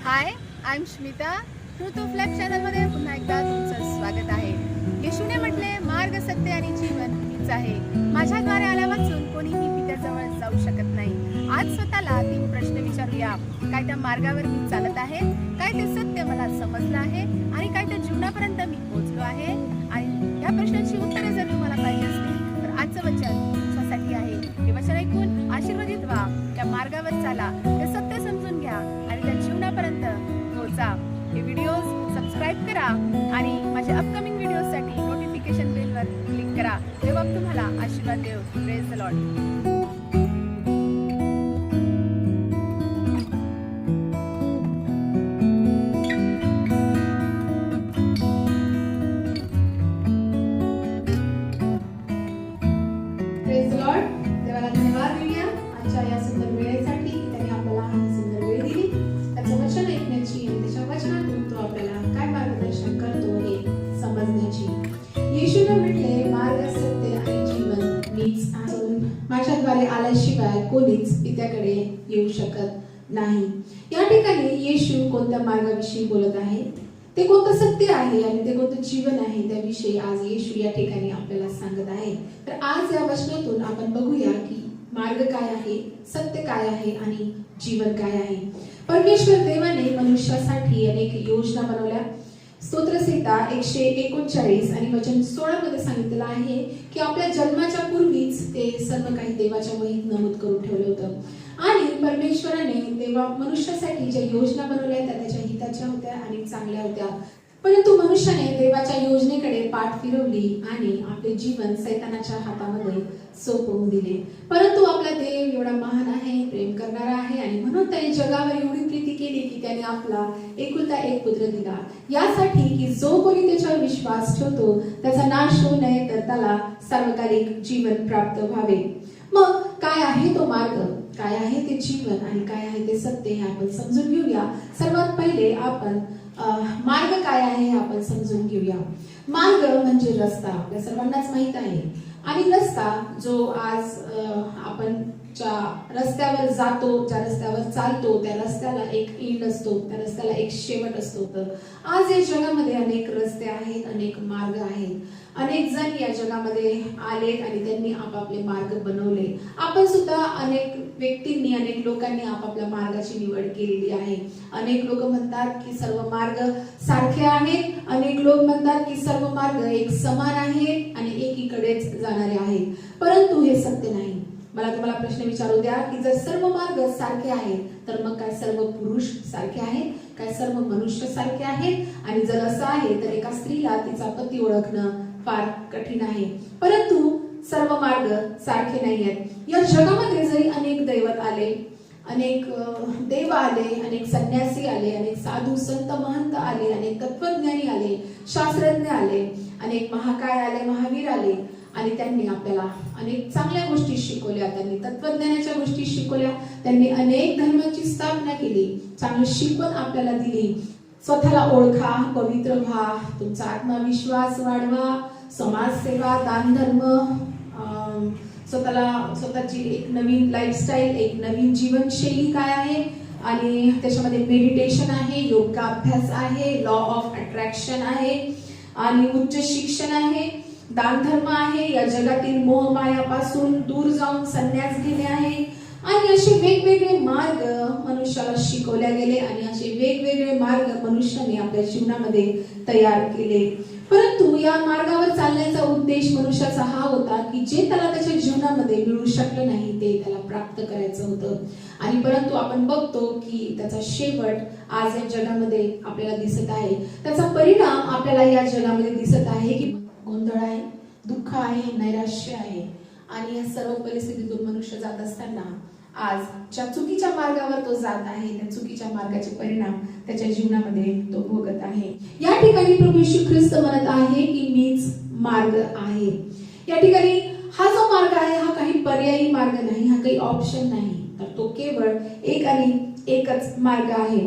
High, I am Smita. Truth of life चॅनलमध्ये पुन्हा एकदा तुमचं स्वागत आहे. येशूने म्हटले, मार्ग, सत्य आणि जीवन मीच आहे. माझ्याद्वारे आल्या वाचून कोणीही पित्याजवळ जाऊ शकत नाही. आज स्वतःला 3 प्रश्न विचारूया. काय त्या मार्गावर मी चालत आहे? काय ते सत्य मला समजलं आहे? आणि काय त्या जीवनापर्यंत मी पोहोचलो आहे? आणि या प्रश्नांची उत्तरे जर तुम्हाला पाहिजे असतील तर आजचं वचन तुमच्यासाठी आहे. हे वचन ऐकून आशीर्वादित व्हा. त्या मार्गावर चाला, ते सत्य समजून घ्या आणि त्या जीवनापर्यंत पोहोचा. हे व्हिडिओज सबस्क्राईब करा आणि माझ्या अपकमिंग व्हिडिओसाठी नोटिफिकेशन बेलवर क्लिक करा. तेव्हा तुम्हाला आशीर्वाद देव. Praise the Lord. देवाला धन्यवाद देऊया आजच्या या सुंदर वेळेसाठी की त्यांनी आपल्याला ही सुंदर वेळ दिली. त्याचं वचन ऐकण्याची आणि त्याच्या वचनातून तो आपल्याला काय मार्गदर्शन करतो हे समजण्याची. येशूने म्हटले, मार्ग, सत्य आणि जीवन मीच आहे. माझ्याद्वारे आल्याशिवाय कोणीच पित्याकडे येऊ शकत नाही. या ठिकाणी येशू कोणत्या मार्गाविषयी बोलत आहे, ते कोणतं सत्य आहे आणि ते कोणतं जीवन आहे, त्याविषयी आज येशू या ठिकाणी आपल्याला सांगत आहे. तर आज या वचनातून आपण बघूया की मार्ग काय आहे, सत्य काय आहे आणि जीवन काय आहे. परमेश्वर देवाने मनुष्यासाठी अनेक योजना बनवल्या. स्तोत्रसंहिता 139 आणि वचन 16 मध्ये सांगितलेलं आहे की आपल्या जन्माच्या पूर्वीच ते सर्व काही देवाच्या वहीत नमूद करून ठेवलं होतं. आणि परमेश्वराने देवा मनुष्यासाठी ज्या योजना बनवल्या त्या त्याच्या हिताच्या होत्या आणि चांगल्या होत्या. परंतु मनुष्याने देवाच्या योजनेकडे पाठ फिरवली आणि आपले जीवन सैतानाच्या हातामध्ये सोपवून दिले. परंतु आपला देव एवढा महान आहे, प्रेम करणारा आहे आणि म्हणून त्याने जगावर एवढी प्रीती केली की त्याने आपला एकुलता एक पुत्र दिला, यासाठी की जो कोणी त्याच्यावर विश्वास ठेवतो त्याचा नाश होऊ नये तर त्याला सार्वकालिक जीवन प्राप्त व्हावे. मग काय आहे तो मार्ग, काय आहे ते जीवन आणि काय आहे ते सत्य हे आपण समजून घेऊया. सर्वात पहिले आपण मार्ग काय आहे हे आपण समजून घेऊया. मार्ग म्हणजे रस्ता, आपल्या सर्वांनाच माहित आहे. आणि रस्ता जो आज आपण ज्या रस्त्यावर जातो, ज्या रस्त्यावर चालतो, त्या रस्त्याला एक एंड असतो, त्या रस्त्याला एक शेवट असतो. तर आज या जगामध्ये अनेक रस्ते आहेत, अनेक मार्ग आहेत. अनेक जण या जगामध्ये आलेत आणि त्यांनी आपापले मार्ग बनवले. आपण सुद्धा अनेक व्यक्तींनी, अनेक लोकांनी आपापल्या मार्गाची निवड केलेली आहे. अनेक लोक म्हणतात की सर्व मार्ग सारखे आहेत, अनेक लोक म्हणतात की सर्व मार्ग एक समान आहेत आणि एकीकडेच जाणारे आहेत. परंतु हे सत्य नाही. मला तुम्हाला प्रश्न विचारू द्या की जर सर्व मार्ग सारखे आहेत तर मग काय सर्व पुरुष सारखे आहेत, काय सर्व मनुष्य सारखे आहेत? आणि जर असं आहे तर एका स्त्रीला तिचा पती ओळखणं फार कठीण आहे. परंतु सर्व मार्ग सारखे नाही आहेत. या जगामध्ये जरी अनेक दैवत आले, अनेक देव आले, अनेक संन्यासी आले, अनेक साधू संत महंत आले, अनेक तत्वज्ञानी आले, शास्त्रज्ञ आले, अनेक महाकाय आले, महावीर आले आणि त्यांनी आपल्याला अनेक चांगल्या गोष्टी शिकवल्या, त्यांनी तत्वज्ञानाच्या गोष्टी शिकवल्या, त्यांनी अनेक धर्मांची स्थापना केली, चांगलं शिकवण आपल्याला दिली. स्वतःला ओळखा, पवित्र व्हा, तुमचा आत्मविश्वास वाढवा, समाजसेवा, दानधर्म, स्वतःची एक नवीन लाईफस्टाईल, एक नवीन जीवनशैली काय आहे आणि त्याच्यामध्ये मेडिटेशन आहे, योगाभ्यास आहे, लॉ ऑफ अट्रॅक्शन आहे आणि उच्च शिक्षण आहे, दानधर्म आहे, या जगातील मोहमायापासून दूर जाऊन संन्यास घेणे आहे. आणि असे वेगवेगळे मार्ग मनुष्याला शिकवले गेले आणि असे वेगवेगळे मार्ग मनुष्याने आपल्या जीवनामध्ये तयार केले. परंतु या मार्गावर चालण्याचा उद्देश मनुष्याचा हा होता की जे त्याला त्याच्या जीवनामध्ये मिळू शकलं नाही ते त्याला प्राप्त करायचं होतं. आणि परंतु आपण बघतो की त्याचा शेवट आज या जगामध्ये आपल्याला दिसत आहे. त्याचा परिणाम आपल्याला या जगामध्ये दिसत आहे की गोंधळ आहे, दुःख आहे, नैराश्य आहे. आणि या सर्व परिस्थितीतून मनुष्य जात असताना आज ज्या चुकीच्या मार्गावर तो जात आहे त्या चुकीच्या मार्गाचे परिणाम त्याच्या जीवनामध्ये तो भोगत आहे. या ठिकाणी प्रभू येशू ख्रिस्त म्हणत आहे की मीच मार्ग आहे. या ठिकाणी हा जो मार्ग आहे हा काही पर्यायी मार्ग नाही, हा काही ऑप्शन नाही, तर तो केवळ एक आणि एकच मार्ग आहे.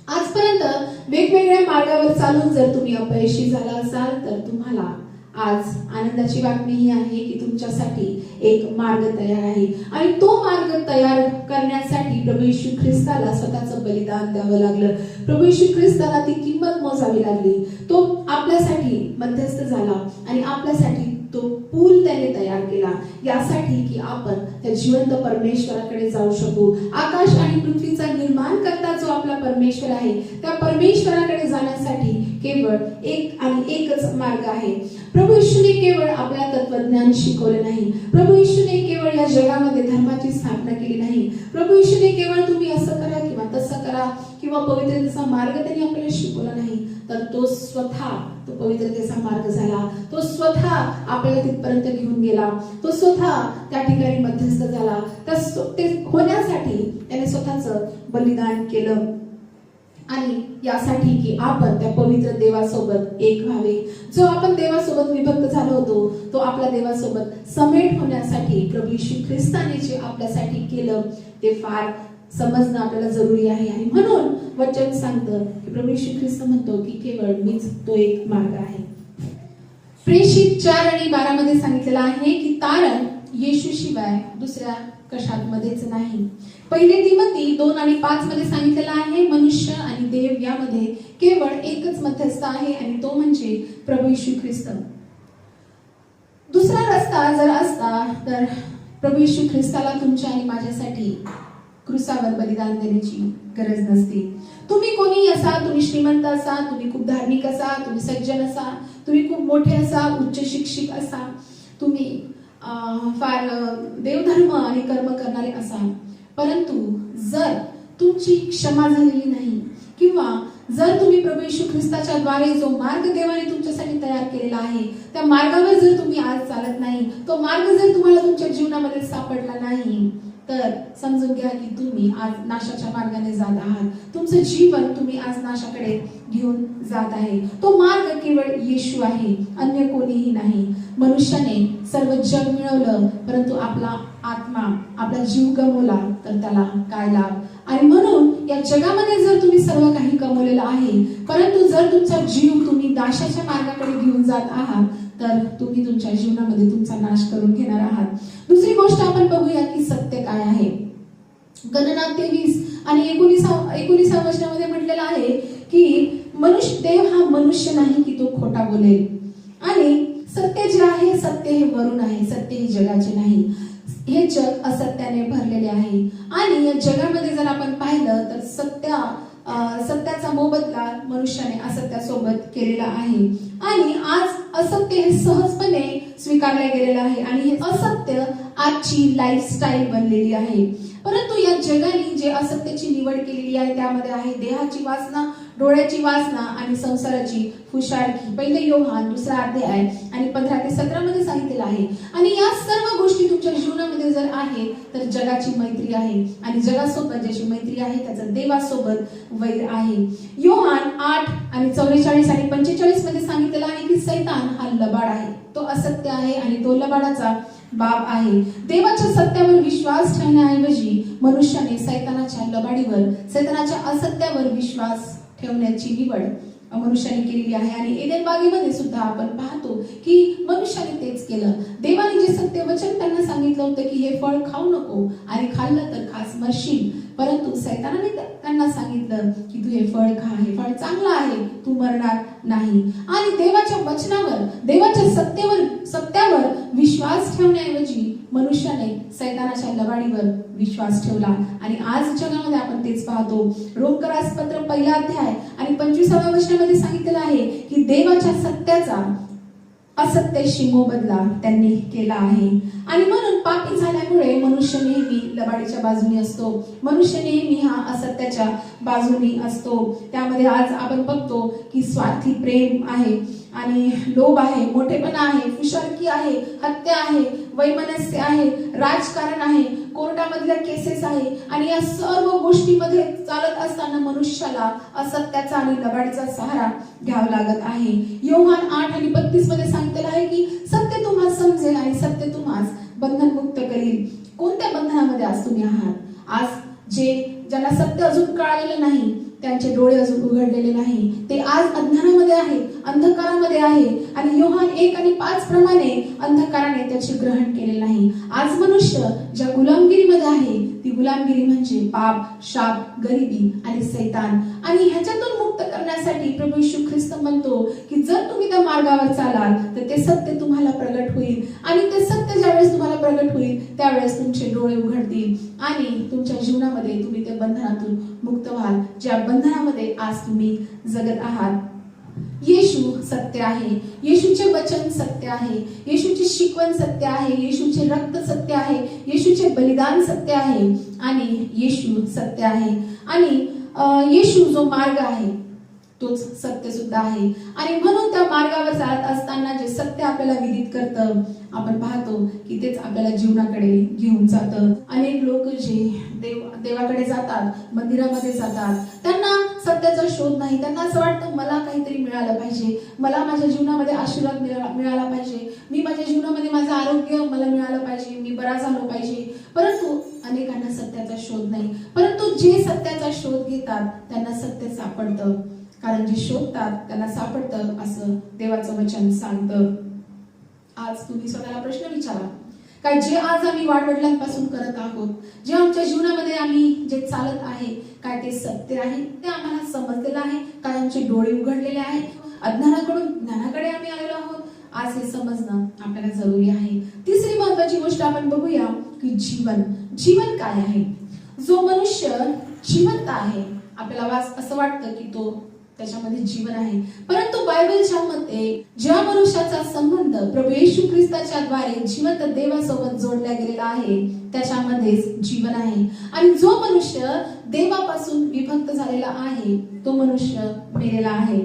आजपर्यंत वेगवेगळ्या मार्गावर चालून जर तुम्ही अपयशी झाला असाल तर तुम्हाला आज आनंदाची बातमी ही आहे की तुमच्यासाठी एक मार्ग तयार आहे आणि तो मार्ग तयार करण्यासाठी प्रभू येशू ख्रिस्ताला स्वतःचं बलिदान द्यावं लागलं. प्रभू येशू ख्रिस्ताला ती किंमत मोजावी लागली. तो आपल्यासाठी मध्यस्थ झाला आणि आपल्यासाठी तो पूल त्याने तयार केला यासाठी की आपण त्या जिवंत परमेश्वराकडे जाऊ शकू. आकाश आणि पृथ्वीचा निर्माण करता जो आपला परमेश्वर आहे त्या परमेश्वराकडे जाण्यासाठी केवळ एक आणि एकच मार्ग आहे. प्रभू येशूने केवळ आपल्याला तत्वज्ञान शिकवले नाही. प्रभू येशूने केवळ या जगामध्ये धर्माची स्थापना केली नाही. प्रभू येशूने केवळ तुम्ही असं करा किंवा तसं करा किंवा पवित्रतेचा मार्ग त्यांनी आपल्याला शिकवला नाही, तर तो स्वतः तो पवित्रतेचा मार्ग झाला. तो स्वतः आपल्याला तिथपर्यंत घेऊन गेला. तो स्वतः त्या ठिकाणी मध्यस्थ झाला. ते होण्यासाठी त्याने स्वतःचं बलिदान केलं आणि यासाठी की आपण त्या पवित्र देवासोबत एक व्हावे. जो आपण देवासोबत विभक्त झालो होतो तो आपल्या देवासोबत समेट होण्यासाठी प्रभू येशू ख्रिस्ताने जे आपल्यासाठी केलं ते फार समजणं आपल्याला जरुरी आहे. आणि म्हणून वचन सांगतं की प्रभू येशू ख्रिस्त म्हणतो की केवळ मीच तो एक मार्ग आहे. प्रेषित 4 आणि 12 मध्ये सांगितलेलं आहे की तारण येशू शिवाय दुसऱ्या कशात मध्येच नाही. पहिले तिमोथी 2 आणि 5 मध्ये सांगितलेलं आहे मनुष्य आणि देव यामध्ये केवळ एकच मध्यस्थ आहे आणि तो म्हणजे प्रभू येशू ख्रिस्त. दुसरा रस्ता जर असता तर प्रभू येशू ख्रिस्ताला तुमच्या आणि माझ्यासाठी क्रूसावर बलिदान देण्याची गरज नसती. तुम्ही कोणी असा, तुम्ही श्रीमंत असा, तुम्ही खूप धार्मिक असा, तुम्ही सज्जन असा, तुम्ही खूप मोठे असा, उच्च शिक्षित असा, तुम्ही फार देवधर्म आणि कर्म करणारे असा, परंतु जर तुमची क्षमा झालेली नाही किंवा जर तुम्ही प्रभू येशू ख्रिस्ताच्या द्वारे जो मार्ग देवाने तुमच्यासाठी तयार केलेला आहे त्या मार्गावर जर तुम्ही आज चालत नाही, तो मार्ग जर तुम्हाला तुमच्या जीवनामध्ये सापडला नाही, तर समजून घ्या की तुम्ही आज नाशाच्या मार्गाने जात आहात. तुमचं जीवन तुम्ही आज नाशाकडे घेऊन जात आहे. तो मार्ग केवळ येशू आहे, अन्य कोणीही नाही. मनुष्याने सर्व जग मिळवलं परंतु आपला आत्मा, आपला जीव गमावला तर त्याला काय लाभ. आणि म्हणून या जगामध्ये जर तुम्ही सर्व काही कमवलेलं आहे परंतु जर तुमचा जीव तुम्ही नाशाच्या मार्गाकडे घेऊन जात आहात तर तुम्ही तुमच्या जीवनामध्ये तुमचा नाश करून घेणार आहात. दुसरी गोष्ट आपण बघूया की सत्य काय आहे. गणना 23 आणि 19 वचनामध्ये म्हटलेलं आहे की देव हा मनुष्य नाही की तो खोटा बोलेल आणि सत्य जे आहे सत्य हे वरून आहे, सत्य हे जगाचे नाही. हे जग असत्याने भरलेले आहे आणि या जगामध्ये जर आपण पाहिलं तर सत्याचा मोबदला मनुष्याने असत्यासोबत केलेला आहे आणि आज असत्य हे सहजपणे स्वीकारले गेलेलं आहे आणि हे असत्य आजची लाईफस्टाईल बनलेली आहे. परंतु या जगाने जे असत्याची निवड केलेली आहे त्यामध्ये आहे देहाची वासना, डोळ्याची वासना आणि संसाराची खुशालकी. पहिले योहान 2 अध्याय आणि 15 ते 17 मध्ये सांगितलेलं आहे. आणि या सर्व गोष्टी तुमच्या जीवनामध्ये जर आहे तर जगाची मैत्री आहे आणि जगासोबत ज्याची मैत्री आहे त्याचं देवासोबत वैर आहे. योहान 8 आणि 44 आणि 45 मध्ये सांगितलेलं आहे की सैतान हा लबाड आहे, तो असत्य आहे आणि तो लबाडाचा बाप आहे. देवाच्या सत्यावर विश्वास ठेवण्याऐवजी मनुष्याने सैतानाच्या लबाडीवर, सैतानाच्या असत्यावर विश्वास ठेवण्याची निवड मनुष्याने केलेली आहे. आणि एदेन बागेमध्ये सुद्धा आपण पाहतो की मनुष्याने तेच केलं. देवाने जे सत्य वचन त्यांना सांगितलं होतं की हे फळ खाऊ नको आणि खाल्लं तर खास मरशील, परंतु सैतानाने त्यांना सांगितलं की तू हे फळ खा, हे फळ चांगलं आहे, तू मरणार नाही. आणि देवाच्या वचनावर, देवाच्या सत्यावर विश्वास ठेवण्याऐवजी मनुष्याने सैतानाच्या लबाडीवर विश्वास ठेवला. आणि आज जगामध्ये आपण तेच पाहतो. रोमकरास पत्र 1 अध्याय आणि 25व्या वचनामध्ये सांगितलेलं आहे की देवाच्या सत्याचा असत्याशी मोबदला त्यांनी केला आहे. आणि म्हणून पापी झाल्यामुळे मनुष्य नेहमी लबाडीच्या बाजूने असतो, मनुष्य नेहमी हा असत्याच्या बाजूने असतो. त्यामध्ये आज आपण बघतो की स्वार्थी प्रेम आहे आणि लोभ आहे, मोठेपणा आहे, खुशालकी आहे, हत्या आहे, वैमनस्य आहे, राजकारण आहे, कोर्टामधल्या केसेस आहे. आणि या सर्व गोष्टीमध्ये चालत असताना मनुष्याला असत्याचा आणि लबाडीचा सहारा घ्यावा लागत आहे. योहान 8 आणि 32 मध्ये सांगितलेलं आहे की सत्य तुम्हाला समजेल आणि सत्य तुम्हाला बंधनमुक्त करील. कोणत्या बंधनामध्ये आज तुम्ही आहात? आज ज्यांना सत्य अजून कळालेलं नाही त्यांचे डोळे अजून उघडलेले नाही. ते आज अंधारामध्ये आहे, अंधकारामध्ये आहे. आणि योहान 1:5 प्रमाणे अंधकाराने त्याचे ग्रहण केले नाही. आज मनुष्य ज्या गुलामगिरीमध्ये आहे ती गुलामगिरी म्हणजे पाप, शाप, गरिबी आणि सैतान. आणि ह्याच्यातून मुक्त करण्यासाठी प्रभू येशू ख्रिस्त म्हणतो की जर तुम्ही त्या मार्गावर चालाल तर ते सत्य तुम्हाला प्रगट होईल. आणि ते सत्य ज्यावेळेस तुम्हाला प्रगट होईल त्यावेळेस तुमचे डोळे उघडतील आणि तुमच्या जीवनामध्ये तुम्ही त्या बंधनातून मुक्त व्हाल, ज्या बंधनामध्ये आज तुम्ही जगत आहात. येशू सत्य आहे, येशूचे वचन सत्य आहे, येशूची शिकवण सत्य आहे, येशूचे रक्त सत्य आहे, येशूचे बलिदान सत्य आहे आणि येशू सत्य आहे. आणि येशू जो मार्ग आहे तोच सत्य सुद्धा आहे. आणि म्हणून त्या मार्गावर चालत असताना जे सत्य आपल्याला विदित करतं, आपण पाहतो की तेच आपल्याला जीवनाकडे घेऊन जातं. अनेक लोक जे देवाकडे जातात, मंदिरामध्ये जातात, त्यांना सत्याचा शोध नाही. त्यांना असं वाटतं मला काहीतरी मिळालं पाहिजे, मला माझ्या जीवनामध्ये आशीर्वाद मिळाला पाहिजे, मी माझ्या जीवनामध्ये माझं आरोग्य मला मिळालं पाहिजे, मी बरा झालो पाहिजे. परंतु अनेकांना सत्याचा शोध नाही. परंतु जे सत्याचा शोध घेतात त्यांना सत्य सापडतं, कारण जे शोधतात त्यांना सापडतं असं देवाचं वचन सांगतं. आज तुम्ही स्वतःला प्रश्न विचारा, काय जे आज आम्ही वाडवडिलांपासून करत आहोत, जे आमच्या जीवनामध्ये आम्ही जे चालत आहे, काय ते सत्य आहे? ते आम्हाला समजलेलं आहे? काय आमचे डोळे उघडलेले आहेत? अज्ञानाकडून ज्ञानाकडे आम्ही आलेलो आहोत? आज हे समजणं आपल्याला जरुरी आहे. तिसरी महत्वाची गोष्ट आपण बघूया की जीवन काय आहे. जो मनुष्य जिवंत आहे, आपल्याला असं वाटतं की तो त्याच्यामध्ये जीवन आहे, परंतु बायबलच्या मते ज्या मनुष्याचा संबंध प्रभू येशू ख्रिस्ताच्या द्वारे जिवंत देवासोबत जोडला गेलेला आहे त्याच्यामध्येच जीवन आहे. आणि जो मनुष्य देवापासून विभक्त झालेला आहे तो मनुष्य मेलेला आहे.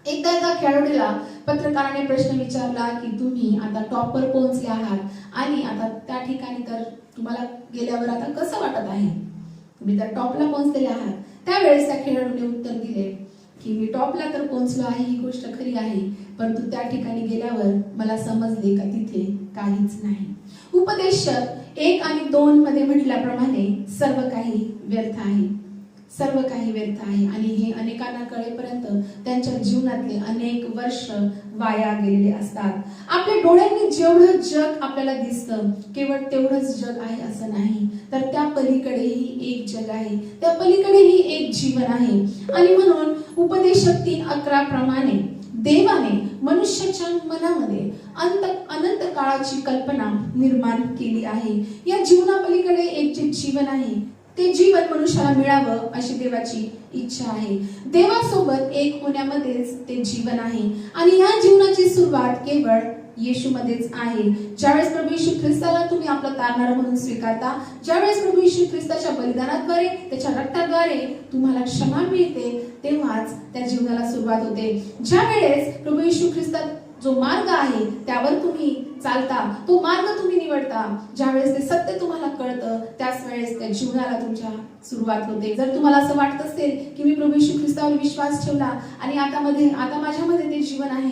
एकदा एका खेळाडूला पत्रकाराने प्रश्न विचारला की तुम्ही आता टॉपवर पोहोचले आहात आणि आता त्या ठिकाणी तर तुम्हाला गेल्यावर आता कसं वाटत आहे, तुम्ही तर टॉपला पोहोचलेले आहात. त्यावेळेस त्या खेळाडूने उत्तर दिले की मी टॉपला तर पोहोचलो आहे, ही गोष्ट खरी आहे, परंतु त्या ठिकाणी गेल्यावर मला समजले का तिथे काहीच नाही. उपदेशक 1 आणि 2 मध्ये म्हटल्याप्रमाणे सर्व काही व्यर्थ आहे, सर्व काही व्यर्थ आहे. आणि हे अनेकांना कळेपर्यंत त्यांच्या जीवनातले अनेक वर्ष वाया गेलेले असतात. आपल्या डोळ्यांनी जेवढं जग आपल्याला दिसतं केवळ तेवढंच जग आहे असं नाही, तर त्या पलीकडेही एक जग आहे, त्या पलीकडेही एक जीवन आहे. आणि म्हणून उपदेशक 3:11 प्रमाणे देवाने मनुष्याच्या मनामध्ये अनंत काळाची कल्पना निर्माण केली आहे. या जीवनापलीकडे एक जे जीवन आहे ते जीवन मनुष्याला मिळावं अशी देवाची इच्छा आहे. देवासोबत एक होण्यामध्येच ते जीवन आहे. आणि या जीवनाची सुरुवात केवळ येशूमध्येच आहे. ज्यावेळेस प्रभू येशू ख्रिस्ताला तुम्ही आपलं तारणारा म्हणून स्वीकारता, ज्यावेळेस प्रभू येशू ख्रिस्ताच्या बलिदानाद्वारे त्याच्या रक्ताद्वारे तुम्हाला क्षमा मिळते, तेव्हाच त्या जीवनाला सुरुवात होते. ज्या वेळेस प्रभू येशू ख्रिस्तात जो मार्ग आहे त्यावर तुम्ही चालता, तो मार्ग तुम्ही निवडता, ज्यावेळेस ते सत्य तुम्हाला कळतं त्याच वेळेस त्या जीवनाला तुमच्या सुरुवात होते. जर तुम्हाला असं वाटत असेल की मी प्रभू येशू ख्रिस्तावर विश्वास ठेवला आणि आता माझ्यामध्ये ते जीवन आहे,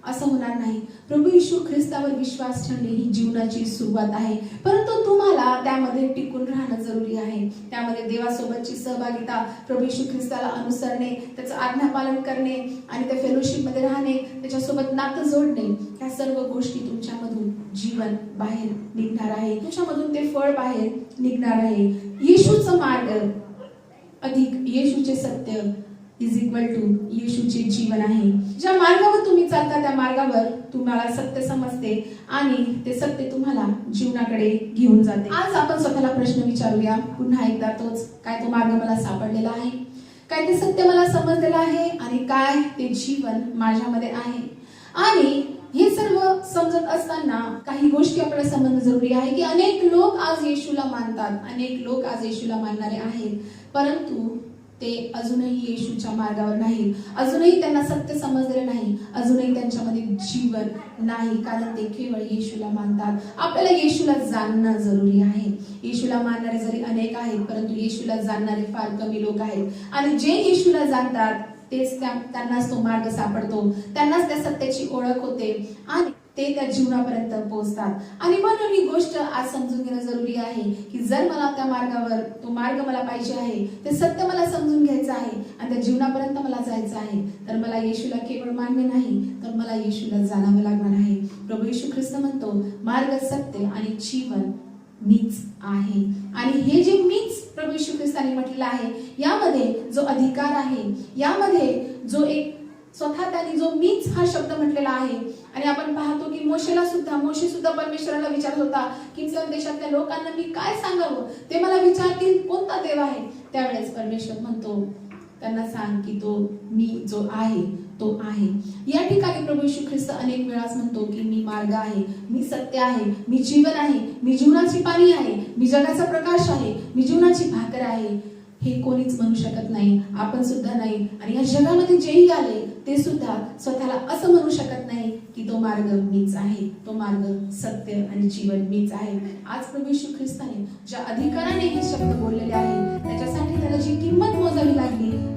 असं होणार नाही. प्रभू येशू ख्रिस्तावर विश्वास ठेवणे ही जीवनाची सुरुवात आहे, परंतु तुम्हाला त्यामध्ये टिकून राहणं जरुरी आहे. त्यामध्ये देवासोबतची सहभागिता, प्रभू येशू ख्रिस्ताला अनुसरणे, त्याचं आज्ञापालन करणे आणि त्या फेलोशिप मध्ये राहणे, त्याच्यासोबत नातं जोडणे, ह्या सर्व गोष्टी तुमच्यामधून जीवन बाहेर निघणार आहे, तुमच्यामधून ते फळ बाहेर निघणार आहे. येशूचा मार्ग अधिक येशूचे सत्य इज इक्वल टू येशूचे जीवन आहे. ज्या मार्गावर तुम्ही चालता त्या मार्गावर तुम्हाला सत्य समजते आणि ते सत्य तुम्हाला जीवनाकडे घेऊन जाते. आज आपण स्वतःला प्रश्न विचारूया पुन्हा एकदा तोच, काय तो मार्ग मला सापडलेला आहे, काय ते सत्य मला समजलेलं आहे आणि काय ते जीवन माझ्यामध्ये आहे. आणि हे सर्व समजत असताना काही गोष्टी आपल्याला समजणं जरुरी आहे की अनेक लोक आज येशूला मानतात, अनेक लोक आज येशूला मानणारे आहेत, परंतु ते अजूनही येशूच्या मार्गावर नाहीत, अजूनही त्यांना सत्य समजलेलं नाही, अजूनही त्यांच्यामध्ये जीवन नाही, कारण ते केवळ येशूला मानतात. आपल्याला येशूला जाणणं जरुरी आहे. येशूला मानणारे जरी अनेक आहेत, परंतु येशूला जाणणारे फार कमी लोक आहेत. आणि जे येशूला जाणतात तेच त्यांनाच तो मार्ग सापडतो, त्यांनाच त्या सत्याची ओळख होते आणि ते त्या जीवनापर्यंत पोहोचतात. आणि म्हणून ही गोष्ट आज समजून घेणं जरुरी आहे की जर मला त्या मार्गावर तो मार्ग मला पाहिजे आहे, ते सत्य मला समजून घ्यायचं आहे, आणि त्या जीवनापर्यंत मला जायचं आहे, तर मला येशूला केवळ मानणे नाही, तर मला येशूला जाणावं लागणार आहे. प्रभू येशू ख्रिस्त म्हणतो, मार्ग, सत्य आणि जीवन मीच आहे. आणि हे जे मीच प्रभू येशू ख्रिस्ताने म्हटलेलं आहे, यामध्ये जो अधिकार आहे, यामध्ये जो एक स्वतः त्यांनी जो मीच हा शब्द म्हटलेला आहे. आणि आपण पाहतो की मोशे सुद्धा परमेश्वराला विचारत होता की देशातल्या लोकांना मी काय सांगावं, ते मला विचारतील कोणता देव आहे. त्यावेळेस परमेश्वर म्हणतो त्यांना सांग की तो मी जो आहे तो आहे. या ठिकाणी प्रभू येशू ख्रिस्त अनेक वेळास म्हणतो की मी मार्ग आहे, मी सत्य आहे, मी जीवन आहे, मी जीवनाची पाणी आहे, मी जगाचा प्रकाश आहे, मी जीवनाची भाकर आहे. हे कोणीच म्हणू शकत नाही, आपण सुद्धा नाही. आणि या जगामध्ये जेही आले ते सुद्धा स्वतःला असं म्हणू शकत नाही की तो मार्ग मीच आहे, तो मार्ग, सत्य आणि जीवन मीच आहे. आज प्रभू येशू ख्रिस्ताने ज्या अधिकाराने हे शब्द बोललेले आहे, त्याच्यासाठी त्याला जी किंमत मोजावी लागली